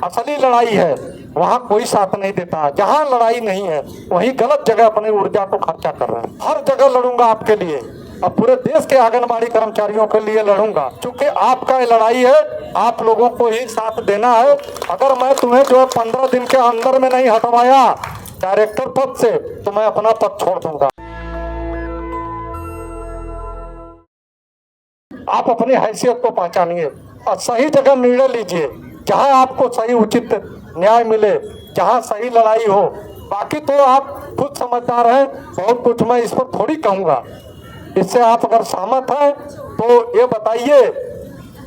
असली लड़ाई है वहाँ कोई साथ नहीं देता। जहाँ लड़ाई नहीं है वहीं गलत जगह अपनी ऊर्जा को खर्चा कर रहे हैं। हर जगह लड़ूंगा आपके लिए, अब पूरे देश के आंगनबाड़ी कर्मचारियों के लिए लड़ूंगा, क्योंकि आपका ये लड़ाई है, आप लोगों को ही साथ देना है। अगर मैं तुम्हें जो 15 दिन के अंदर में नहीं हटवाया डायरेक्टर पद से तो मैं अपना पद छोड़ दूंगा। आप अपनी हैसियत को पहचानिए और सही जगह निर्णय लीजिए, जहां आपको सही उचित न्याय मिले, जहां सही लड़ाई हो। बाकी तो आप खुद समझदार हैं, बहुत कुछ मैं इस पर थोड़ी कहूँगा। इससे आप अगर सहमत हैं तो ये बताइए।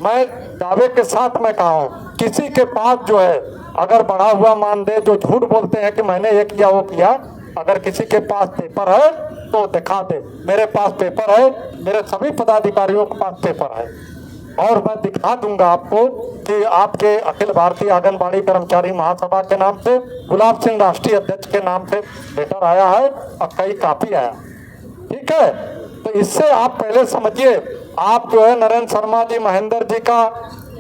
मैं दावे के साथ मैं कहा हूँ, किसी के पास जो है अगर बढ़ा हुआ मानदेय, जो झूठ बोलते हैं कि मैंने ये किया वो किया, अगर किसी के पास पेपर है तो दिखा दे। मेरे पास पेपर है, मेरे सभी पदाधिकारियों के पास पेपर है, और मैं दिखा दूंगा आपको कि आपके अखिल भारतीय आंगनबाड़ी कर्मचारी महासभा के नाम से, गुलाब सिंह राष्ट्रीय अध्यक्ष के नाम से लेटर आया है और कई कापी आया। ठीक है, तो इससे आप पहले समझिए। आप जो है नरेंद्र शर्मा जी, महेंद्र जी का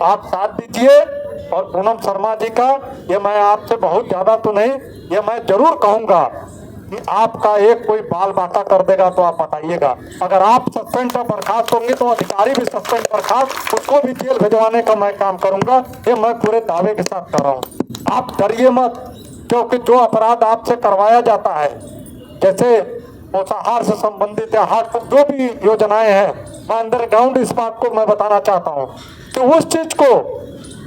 आप साथ दीजिए, और पूनम शर्मा जी का, ये मैं आपसे बहुत ज़्यादा तो नहीं, ये मैं जरूर कहूँगा कि आपका एक कोई बाल बाटा कर देगा तो आप बताइएगा। अगर आप सस्पेंड पर बर्खास्त होंगे तो अधिकारी भी सस्पेंड बर्खास्त, उसको भी जेल भिजवाने का मैं काम करूँगा। ये मैं पूरे दावे के साथ कर रहा हूँ। आप डरिए मत, क्योंकि जो अपराध आपसे करवाया जाता है, जैसे पोषाहार से संबंधित या हार्ट जो भी योजनाएं हैं, मैं अंडरग्राउंड इस बात को मैं बताना चाहता हूँ कि उस चीज को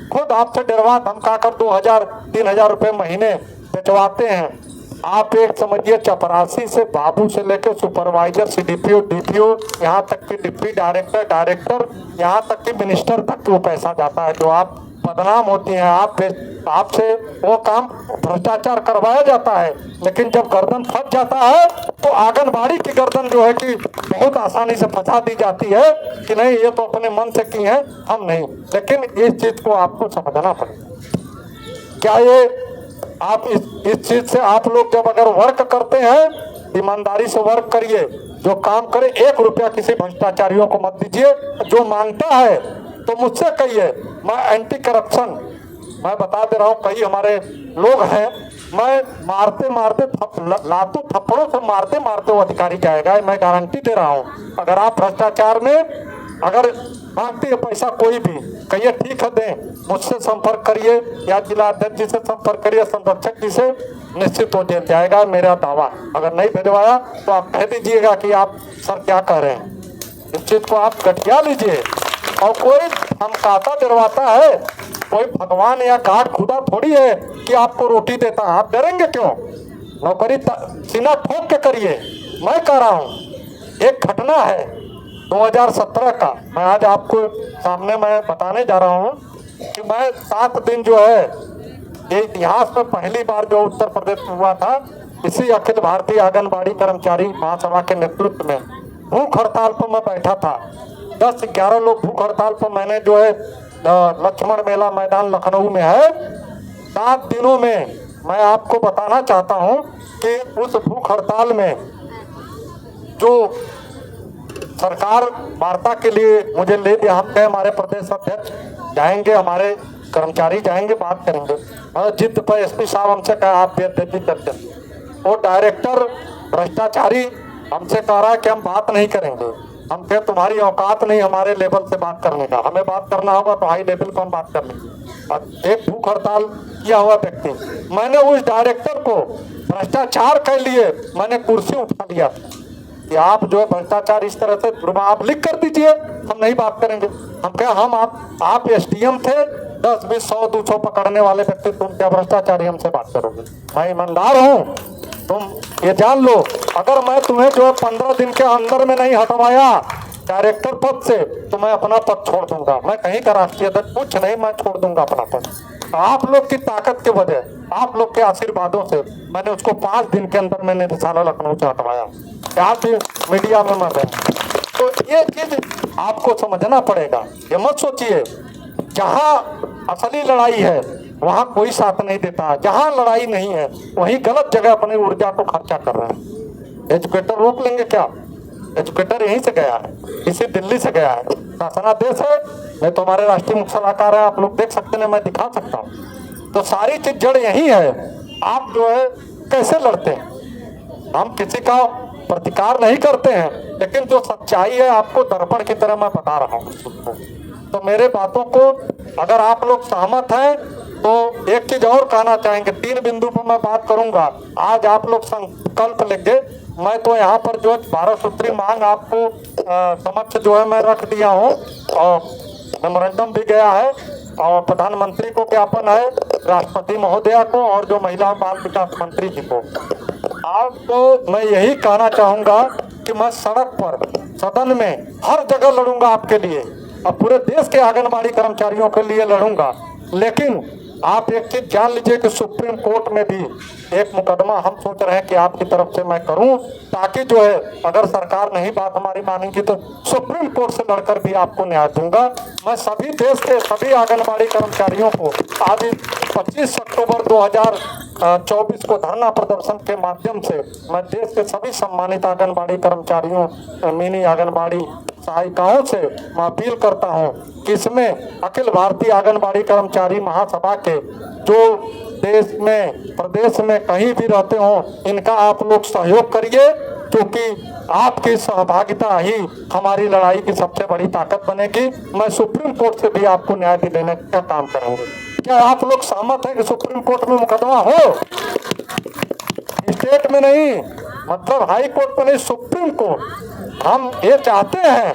खुद आपसे डरवा धमका कर 2000-3000 रुपये महीने बेचवाते हैं। आप एक समझिए, चपरासी से बाबू से लेकर सुपरवाइजर, सीडीपीओ, डीपीओ, यहाँ तक कि डिप्टी डायरेक्टर, डायरेक्टर, यहाँ तक कि मिनिस्टर तक वो पैसा जाता है। जो आप बदनाम होती हैं, आपसे वो काम भ्रष्टाचार करवाया जाता है, लेकिन जब गर्दन फंस जाता है तो आंगनबाड़ी की गर्दन जो है कि बहुत आसानी से फंसा दी जाती है कि नहीं ये तो अपने मन से की है, हम नहीं। लेकिन इस चीज को आपको समझना पड़ेगा। क्या ये आप इस चीज से आप लोग जब अगर वर्क करते हैं, ईमानदारी से वर्क करिए, जो काम करे 1 रुपया किसी भ्रष्टाचारियों को मत दीजिए। जो मांगता है तो मुझसे कहिए, मैं एंटी करप्शन, मैं बता दे रहा हूँ, कई हमारे लोग हैं, मैं मारते मारते लातों थप्पड़ों से मारते मारते वो अधिकारी जाएगा, मैं गारंटी दे रहा हूँ। अगर आप भ्रष्टाचार में अगर मांगते हैं पैसा कोई भी, कहिए ठीक है दें, मुझसे संपर्क करिए या जिला अध्यक्ष जी से संपर्क करिए, संरक्षक जी से, निश्चित हो जेल जाएगा, मेरा दावा। अगर नहीं भिजवाया तो आप कह दीजिएगा कि आप सर क्या कह रहे हैं। इस चीज को आप गठिया लीजिए। और कोई धमकाता डरवाता है, कोई भगवान या गाड खुदा थोड़ी है कि आपको रोटी देता है। आप डरेंगे क्यों? नौकरी सीना ठोक के करिए। मैं कह रहा हूँ, एक घटना है 2017 का, मैं आज आपको सामने मैं बताने जा रहा हूँ कि मैं 7 दिन जो है, ये इतिहास में पहली बार जो उत्तर प्रदेश में हुआ था, इसी अखिल भारतीय आंगनबाड़ी कर्मचारी महासभा के नेतृत्व में भूख हड़ताल पर मैं बैठा था। 10-11 लोग भूख हड़ताल पर, मैंने जो है लक्ष्मण मेला मैदान लखनऊ में है, 7 दिनों में मैं आपको बताना चाहता हूं कि उस भूख हड़ताल में जो सरकार वार्ता के लिए मुझे ले दिया, हम गए, हमारे प्रदेश अध्यक्ष जाएंगे, हमारे कर्मचारी जाएंगे, बात करेंगे। जिद पर एसपी साहब हमसे कहा आप बेइज्जती करते, वो डायरेक्टर भ्रष्टाचारी हमसे कह रहा है कि हम बात नहीं करेंगे। हम कहे तुम्हारी औकात नहीं हमारे लेवल से बात करने का, हमें बात करना होगा तो हाई लेवल पर हम बात कर लेंगे। और एक भूख हड़ताल किया हुआ व्यक्ति, मैंने उस डायरेक्टर को भ्रष्टाचार के लिए मैंने कुर्सी उठा लिया कि आप जो है भ्रष्टाचार इस तरह से आप लिख कर दीजिए, हम नहीं बात करेंगे। हम कहे हम आप एसडीएम थे, 10, 20, 100, 200 पकड़ने वाले व्यक्ति, तुम क्या भ्रष्टाचारी हमसे बात करोगे? मैं ईमानदार हूँ, तुम ये जान लो। अगर मैं तुम्हें जो है 15 दिन के अंदर में नहीं हटवाया डायरेक्टर पद से तो मैं अपना पद छोड़ दूंगा। मैं कहीं का राष्ट्रीय अध्यक्ष कुछ नहीं, मैं छोड़ दूंगा अपना पद। आप लोग की ताकत के वजह, आप लोग के आशीर्वादों से मैंने उसको 5 दिन के अंदर मैंने रिसाला लखनऊ से हटवाया। यहाँ भी मीडिया में मैं गया, तो ये चीज आपको समझना पड़ेगा। ये मत सोचिए जहाँ असली लड़ाई है वहाँ कोई साथ नहीं देता, जहाँ लड़ाई नहीं है वहीं गलत जगह अपनी ऊर्जा को खर्चा कर रहे हैं। एजुकेटर रोक लेंगे क्या? एजुकेटर यहीं से गया है, इसी दिल्ली से गया है, शासनादेश है। नहीं तो हमारे राष्ट्रीय मुख्य सलाहकार है, आप लोग देख सकते हैं, मैं दिखा सकता हूँ। तो सारी चीज जड़ यही है। आप जो है कैसे लड़ते हैं? हम किसी का प्रतिकार नहीं करते हैं, लेकिन जो सच्चाई है आपको दर्पण की तरह मैं बता रहा हूँ। तो मेरे बातों को अगर आप लोग सहमत हैं तो एक चीज और कहना चाहेंगे, 3 बिंदु पर मैं बात करूंगा। आज आप लोग संकल्प लेंगे, मैं तो यहाँ पर जो 12 सूत्री मांग आपको समक्ष जो है मैं रख दिया हूँ और मेमोरेंडम भी गया है और प्रधानमंत्री को ज्ञापन है, राष्ट्रपति महोदया को और जो महिला बाल विकास मंत्री जी को। आपको मैं यही कहना चाहूँगा कि मैं सड़क पर, सदन में, हर जगह लड़ूंगा आपके लिए और पूरे देश के आंगनबाड़ी कर्मचारियों के लिए लड़ूंगा। लेकिन आप एक चीज जान लीजिए कि सुप्रीम कोर्ट में भी एक मुकदमा हम सोच रहे हैं कि आपकी तरफ से मैं करूं, ताकि जो है अगर सरकार नहीं बात हमारी मानेगी तो सुप्रीम कोर्ट से लड़कर भी आपको न्याय दूंगा। मैं सभी देश के सभी आंगनबाड़ी कर्मचारियों को आज 25 अक्टूबर 2024 को धरना प्रदर्शन के माध्यम से मैं देश के सभी सम्मानित आंगनबाड़ी कर्मचारियों, मिनी आंगनबाड़ी सहायिकाओं से मैं अपील करता हूं कि इसमें अखिल भारतीय आंगनबाड़ी कर्मचारी महासभा के जो देश में, प्रदेश में कहीं भी रहते हो, इनका आप लोग सहयोग करिए, क्योंकि आपकी सहभागिता ही हमारी लड़ाई की सबसे बड़ी ताकत बनेगी। मैं सुप्रीम कोर्ट से भी आपको न्याय दिलाने का काम करूंगी। क्या आप लोग सहमत हैं कि सुप्रीम कोर्ट में मुकदमा हो? स्टेट में नहीं, मतलब हाई कोर्ट में नहीं, सुप्रीम कोर्ट। हम ये चाहते हैं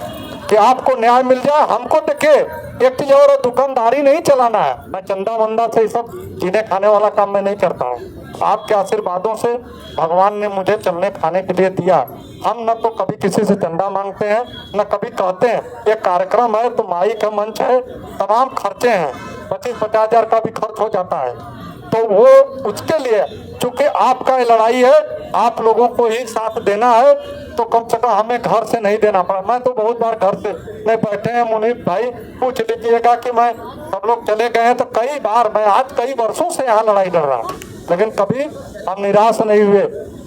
कि आपको न्याय मिल जाए। हमको देखिए एक चीज और, दुकानदारी नहीं चलाना है। मैं चंदा वंदा से सब जीने खाने वाला काम मैं नहीं करता हूँ। आपके आशीर्वादों से भगवान ने मुझे चलने खाने के लिए दिया। हम न तो कभी किसी से चंदा मांगते हैं, न कभी कहते हैं। एक कार्यक्रम है तो माई का मंच है, तमाम खर्चे हैं, 25-50 हजार का भी खर्च हो जाता है। तो वो उसके लिए, चूंकि आपका लड़ाई है, आप लोगों को ही साथ देना है, तो कम से कम हमें घर से नहीं देना पड़ा। मैं तो बहुत बार घर से नहीं बैठे हैं, मुनीब भाई पूछ लीजिएगा कि मैं, सब लोग चले गए हैं तो कई बार, मैं आज कई वर्षों से यहाँ लड़ाई लड़ रहा हूँ, लेकिन कभी हम निराश नहीं हुए।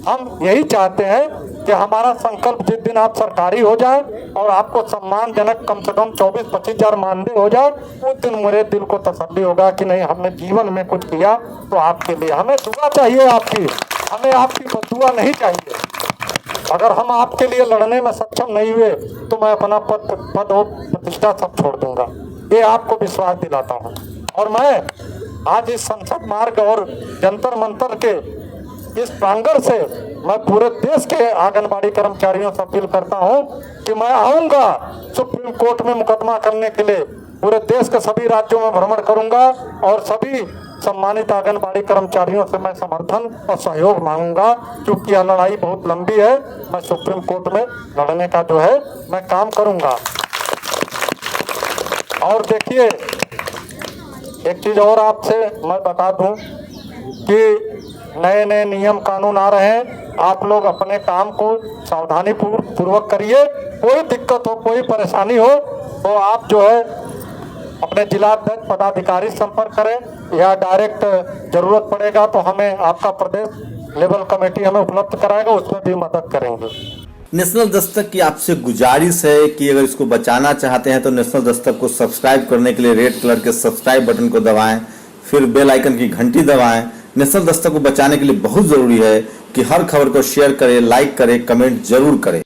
हम यही चाहते हैं कि हमारा संकल्प जिस दिन आप सरकारी हो जाए और आपको सम्मानजनक कम से कम 24-25 हजार मानदेय हो जाए, उस दिन मेरे दिल को तसल्ली होगा कि नहीं, हमने जीवन में कुछ किया। तो आपके लिए हमें दुआ चाहिए आपकी, हमें आपकी बददुआ नहीं चाहिए। अगर हम आपके लिए लड़ने में सक्षम नहीं हुए तो मैं अपना पद और प्रतिष्ठा सब छोड़ दूंगा, ये आपको विश्वास दिलाता हूँ। और मैं आज इस संसद मार्ग और जंतर मंतर के इस प्रांगण से मैं पूरे देश के आंगनबाड़ी कर्मचारियों से अपील करता हूं कि मैं आऊंगा सुप्रीम कोर्ट में मुकदमा करने के लिए। पूरे देश के सभी राज्यों में भ्रमण करूंगा और सभी सम्मानित आंगनबाड़ी कर्मचारियों से मैं समर्थन और सहयोग मांगूंगा, क्योंकि यह लड़ाई बहुत लंबी है। मैं सुप्रीम कोर्ट में लड़ने का जो है मैं काम करूंगा। और देखिए एक चीज और आपसे मैं बता दूं कि नए नए नियम कानून आ रहे हैं, आप लोग अपने काम को सावधानी पूर्वक करिए। कोई दिक्कत हो, कोई परेशानी हो तो आप जो है अपने जिलाध्यक्ष पदाधिकारी संपर्क करें, या डायरेक्ट जरूरत पड़ेगा तो हमें आपका प्रदेश लेवल कमेटी हमें उपलब्ध कराएगा, उसमें भी मदद करेंगे। नेशनल दस्तक की आपसे गुजारिश है कि अगर इसको बचाना चाहते हैं तो नेशनल दस्तक को सब्सक्राइब करने के लिए रेड कलर के सब्सक्राइब बटन को दबाएं, फिर बेल आइकन की घंटी दबाएं। नेशनल दस्तक को बचाने के लिए बहुत जरूरी है कि हर खबर को शेयर करें, लाइक करें, कमेंट जरूर करें।